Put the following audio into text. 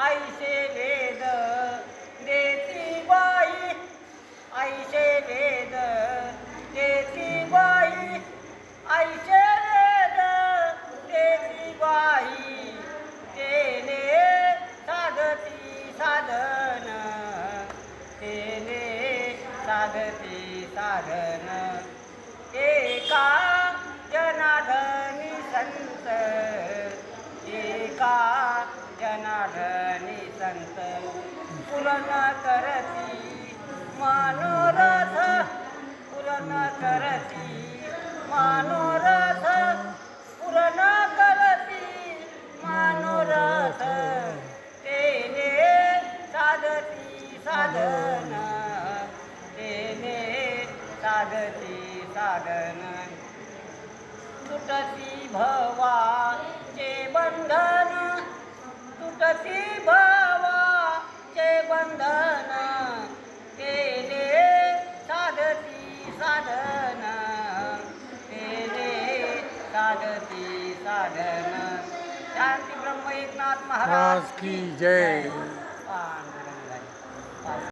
ऐसे वेद देती बाई, ऐसे वेद देती बाई, ऐसे वेद देती बाई, तेने साधती साधन, तेने साधती साधन, एका जनार्दनी संत, एका जनार्दनी संत, पूर्ण करती मनोरथ, पूर्ण करती मनोरथ, पूर्ण करती मनोरथ, तेने साधती साधन, तेने साधती साधन, तुटती भवाचे बंधन, तुटती भवाचे बंधन, तेने साधती साधन, तेने साधती साधन. शांती ब्रह्म एकनाथ महाराज की जय. पांडुरंग.